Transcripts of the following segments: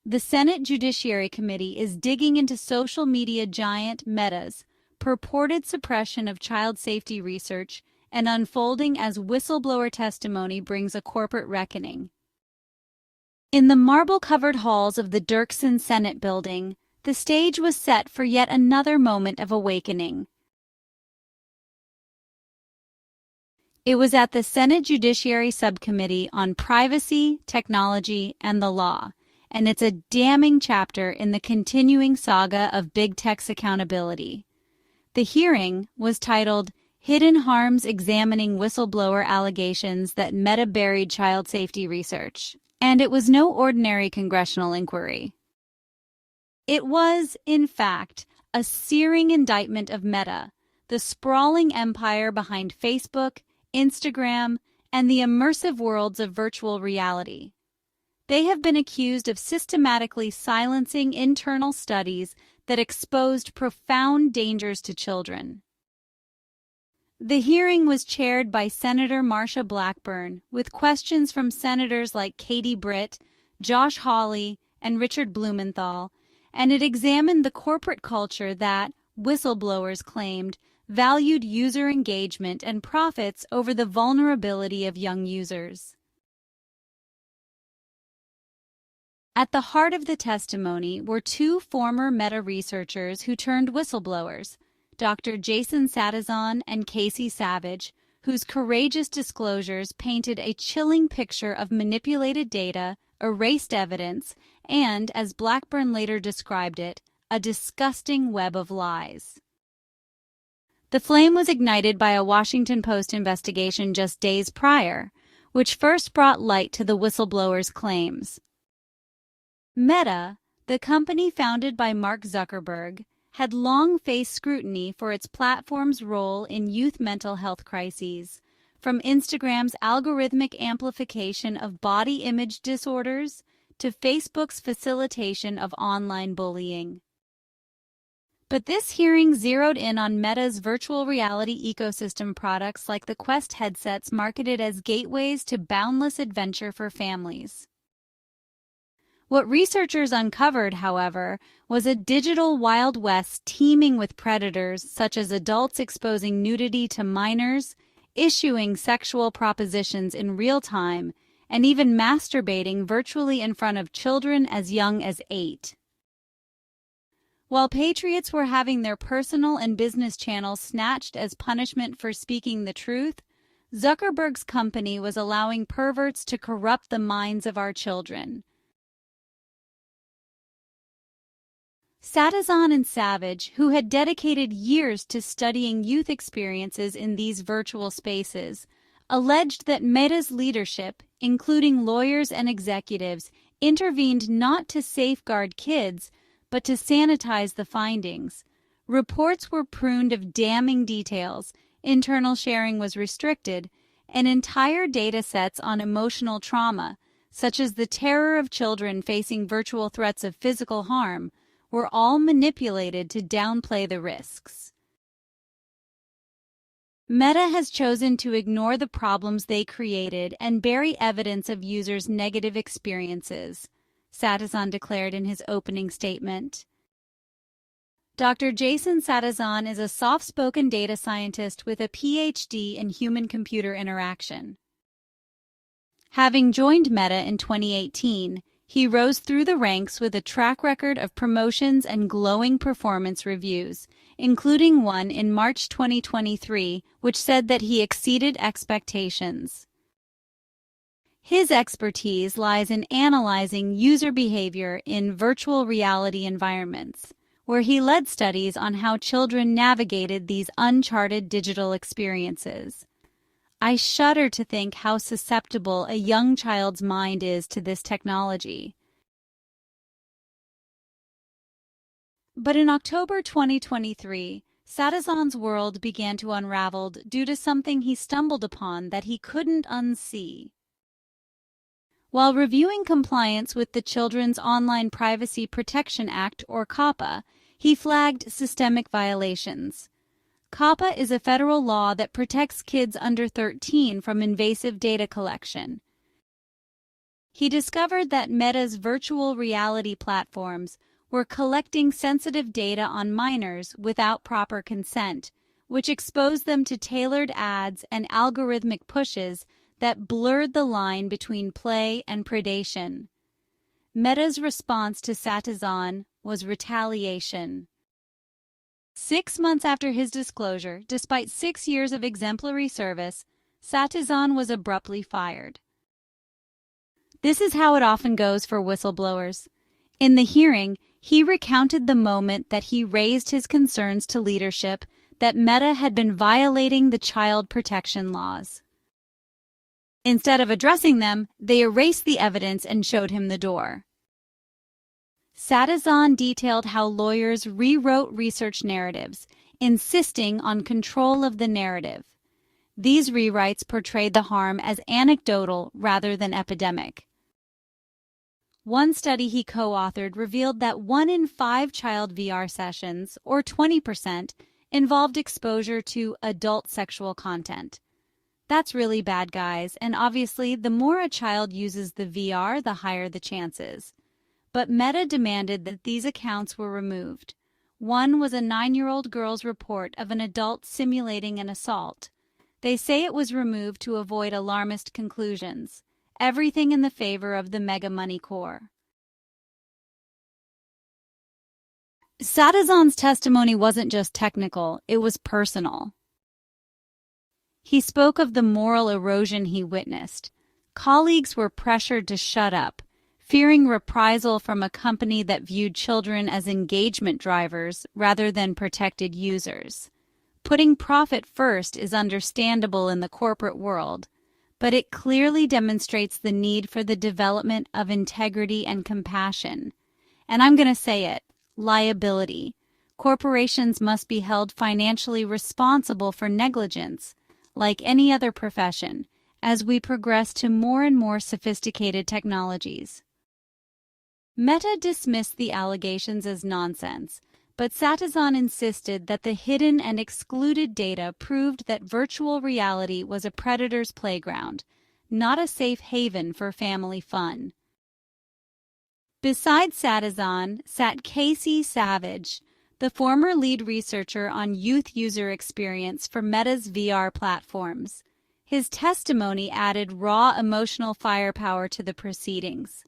The Senate Judiciary Committee is digging into social media giant Meta's purported suppression of child safety research and unfolding as whistleblower testimony brings a corporate reckoning. In the marble-covered halls of the Dirksen Senate building, the stage was set for yet another moment of awakening. It was at the Senate Judiciary Subcommittee on Privacy, Technology, and the Law, and it's a damning chapter in the continuing saga of big tech's accountability. The hearing was titled Hidden Harms Examining Whistleblower Allegations That Meta Buried Child Safety Research, and it was no ordinary congressional inquiry. It was, in fact, a searing indictment of Meta, the sprawling empire behind Facebook, Instagram, and the immersive worlds of virtual reality. They have been accused of systematically silencing internal studies that exposed profound dangers to children. The hearing was chaired by Senator Marsha Blackburn, with questions from senators like Katie Britt, Josh Hawley, and Richard Blumenthal, and it examined the corporate culture that, whistleblowers claimed, valued user engagement and profits over the vulnerability of young users. At the heart of the testimony were two former Meta researchers who turned whistleblowers, Dr. Jason Satizon and Casey Savage, whose courageous disclosures painted a chilling picture of manipulated data, erased evidence, and, as Blackburn later described it, a disgusting web of lies. The flame was ignited by a Washington Post investigation just days prior, which first brought light to the whistleblowers' claims. Meta, the company founded by Mark Zuckerberg, had long faced scrutiny for its platform's role in youth mental health crises, from Instagram's algorithmic amplification of body image disorders to Facebook's facilitation of online bullying. But this hearing zeroed in on Meta's virtual reality ecosystem products like the Quest headsets marketed as gateways to boundless adventure for families. What researchers uncovered, however, was a digital Wild West teeming with predators such as adults exposing nudity to minors, issuing sexual propositions in real time, and even masturbating virtually in front of children as young as 8. While patriots were having their personal and business channels snatched as punishment for speaking the truth, Zuckerberg's company was allowing perverts to corrupt the minds of our children. Satizon and Savage, who had dedicated years to studying youth experiences in these virtual spaces, alleged that Meta's leadership, including lawyers and executives, intervened not to safeguard kids, but to sanitize the findings. Reports were pruned of damning details, internal sharing was restricted, and entire data sets on emotional trauma, such as the terror of children facing virtual threats of physical harm, were all manipulated to downplay the risks. Meta has chosen to ignore the problems they created and bury evidence of users' negative experiences, Satizon declared in his opening statement. Dr. Jason Satizon is a soft-spoken data scientist with a PhD in human-computer interaction. Having joined Meta in 2018, he rose through the ranks with a track record of promotions and glowing performance reviews, including one in March 2023, which said that he exceeded expectations. His expertise lies in analyzing user behavior in virtual reality environments, where he led studies on how children navigated these uncharted digital experiences. I shudder to think how susceptible a young child's mind is to this technology. But in October 2023, Satizon's world began to unravel due to something he stumbled upon that he couldn't unsee. While reviewing compliance with the Children's Online Privacy Protection Act, or COPPA, he flagged systemic violations. COPPA is a federal law that protects kids under 13 from invasive data collection. He discovered that Meta's virtual reality platforms were collecting sensitive data on minors without proper consent, which exposed them to tailored ads and algorithmic pushes that blurred the line between play and predation. Meta's response to Satizon was retaliation. 6 months after his disclosure, despite 6 years of exemplary service, Satizon was abruptly fired. This is how it often goes for whistleblowers. In the hearing, he recounted the moment that he raised his concerns to leadership that Meta had been violating the child protection laws. Instead of addressing them, they erased the evidence and showed him the door. Satizon detailed how lawyers rewrote research narratives, insisting on control of the narrative. These rewrites portrayed the harm as anecdotal rather than epidemic. One study he co-authored revealed that 1 in 5 child VR sessions, or 20%, involved exposure to adult sexual content. That's really bad, guys, and obviously the more a child uses the VR, the higher the chances. But Meta demanded that these accounts were removed. One was a 9-year-old girl's report of an adult simulating an assault. They say it was removed to avoid alarmist conclusions. Everything in the favor of the mega money core. Satizon's testimony wasn't just technical, it was personal. He spoke of the moral erosion he witnessed. Colleagues were pressured to shut up, fearing reprisal from a company that viewed children as engagement drivers rather than protected users. Putting profit first is understandable in the corporate world, but it clearly demonstrates the need for the development of integrity and compassion. And I'm going to say it, liability. Corporations must be held financially responsible for negligence, like any other profession, as we progress to more and more sophisticated technologies. Meta dismissed the allegations as nonsense, but Satizon insisted that the hidden and excluded data proved that virtual reality was a predator's playground, not a safe haven for family fun. Beside Satizon sat Casey Savage, the former lead researcher on youth user experience for Meta's VR platforms. His testimony added raw emotional firepower to the proceedings.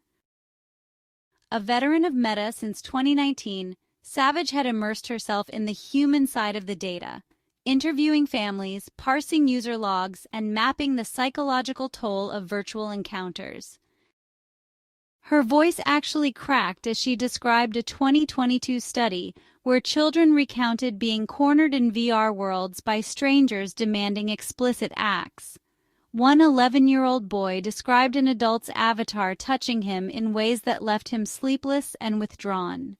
A veteran of Meta since 2019, Savage had immersed herself in the human side of the data, interviewing families, parsing user logs, and mapping the psychological toll of virtual encounters. Her voice actually cracked as she described a 2022 study where children recounted being cornered in VR worlds by strangers demanding explicit acts. One 11-year-old boy described an adult's avatar touching him in ways that left him sleepless and withdrawn.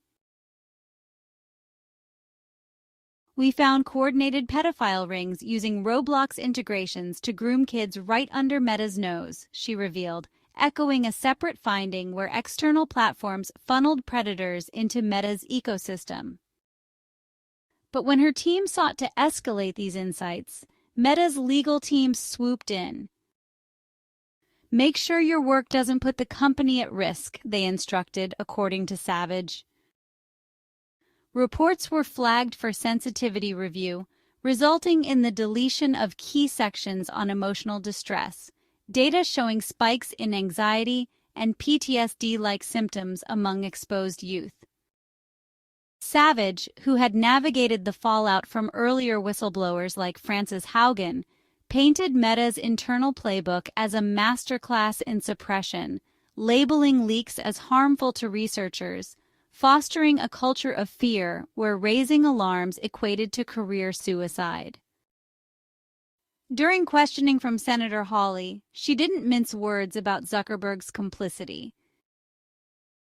We found coordinated pedophile rings using Roblox integrations to groom kids right under Meta's nose, she revealed, echoing a separate finding where external platforms funneled predators into Meta's ecosystem. But when her team sought to escalate these insights, Meta's legal team swooped in. Make sure your work doesn't put the company at risk, they instructed, according to Savage. Reports were flagged for sensitivity review, resulting in the deletion of key sections on emotional distress, data showing spikes in anxiety and PTSD-like symptoms among exposed youth. Savage, who had navigated the fallout from earlier whistleblowers like Frances Haugen, painted Meta's internal playbook as a masterclass in suppression, labeling leaks as harmful to researchers, fostering a culture of fear where raising alarms equated to career suicide. During questioning from Senator Hawley, she didn't mince words about Zuckerberg's complicity.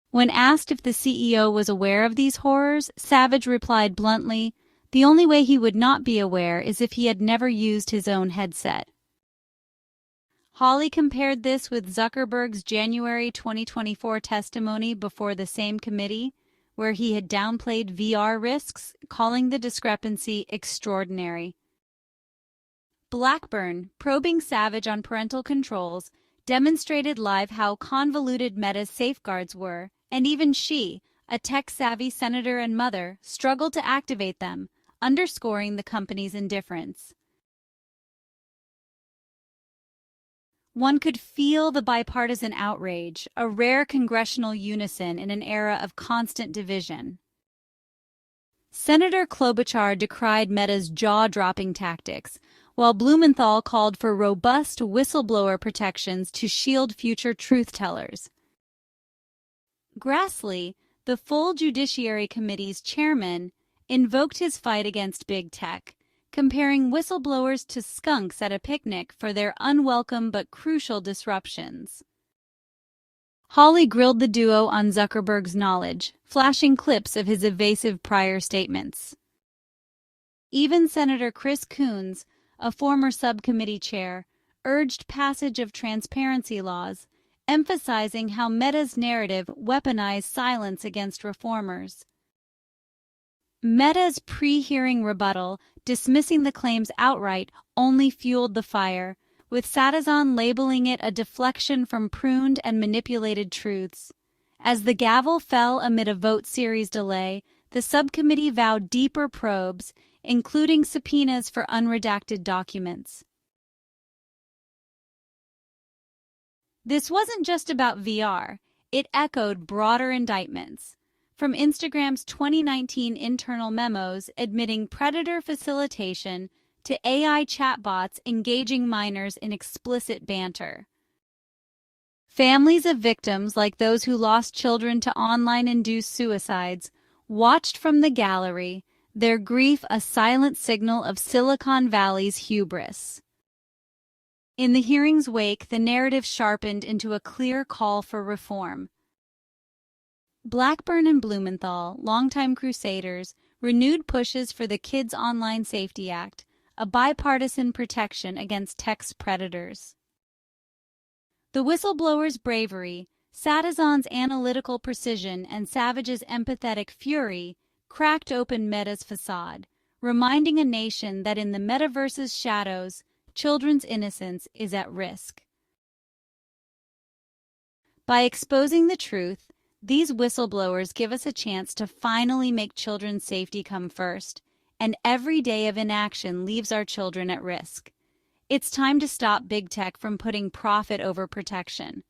When asked if the CEO was aware of these horrors, Savage replied bluntly, "The only way he would not be aware is if he had never used his own headset." Hawley compared this with Zuckerberg's January 2024 testimony before the same committee, where he had downplayed VR risks, calling the discrepancy extraordinary. Blackburn, probing Savage on parental controls, demonstrated live how convoluted Meta's safeguards were, and even she, a tech-savvy senator and mother, struggled to activate them, underscoring the company's indifference. One could feel the bipartisan outrage, a rare congressional unison in an era of constant division. Senator Klobuchar decried Meta's jaw-dropping tactics, while Blumenthal called for robust whistleblower protections to shield future truth-tellers. Grassley, the full Judiciary Committee's chairman, invoked his fight against big tech, comparing whistleblowers to skunks at a picnic for their unwelcome but crucial disruptions. Hawley grilled the duo on Zuckerberg's knowledge, flashing clips of his evasive prior statements. Even Senator Chris Coons, a former subcommittee chair, urged passage of transparency laws, emphasizing how Meta's narrative weaponized silence against reformers. Meta's pre-hearing rebuttal, dismissing the claims outright, only fueled the fire, with Sadizon labeling it a deflection from pruned and manipulated truths. As the gavel fell amid a vote series delay, the subcommittee vowed deeper probes, including subpoenas for unredacted documents. This wasn't just about VR, it echoed broader indictments. From Instagram's 2019 internal memos admitting predator facilitation to AI chatbots engaging minors in explicit banter. Families of victims like those who lost children to online-induced suicides watched from the gallery, their grief a silent signal of Silicon Valley's hubris. In the hearing's wake, the narrative sharpened into a clear call for reform. Blackburn and Blumenthal, longtime crusaders, renewed pushes for the Kids Online Safety Act, a bipartisan protection against tech's predators. The whistleblower's bravery, Sadizon's analytical precision, and Savage's empathetic fury cracked open Meta's facade, reminding a nation that in the metaverse's shadows, children's innocence is at risk. By exposing the truth, these whistleblowers give us a chance to finally make children's safety come first, and every day of inaction leaves our children at risk. It's time to stop big tech from putting profit over protection.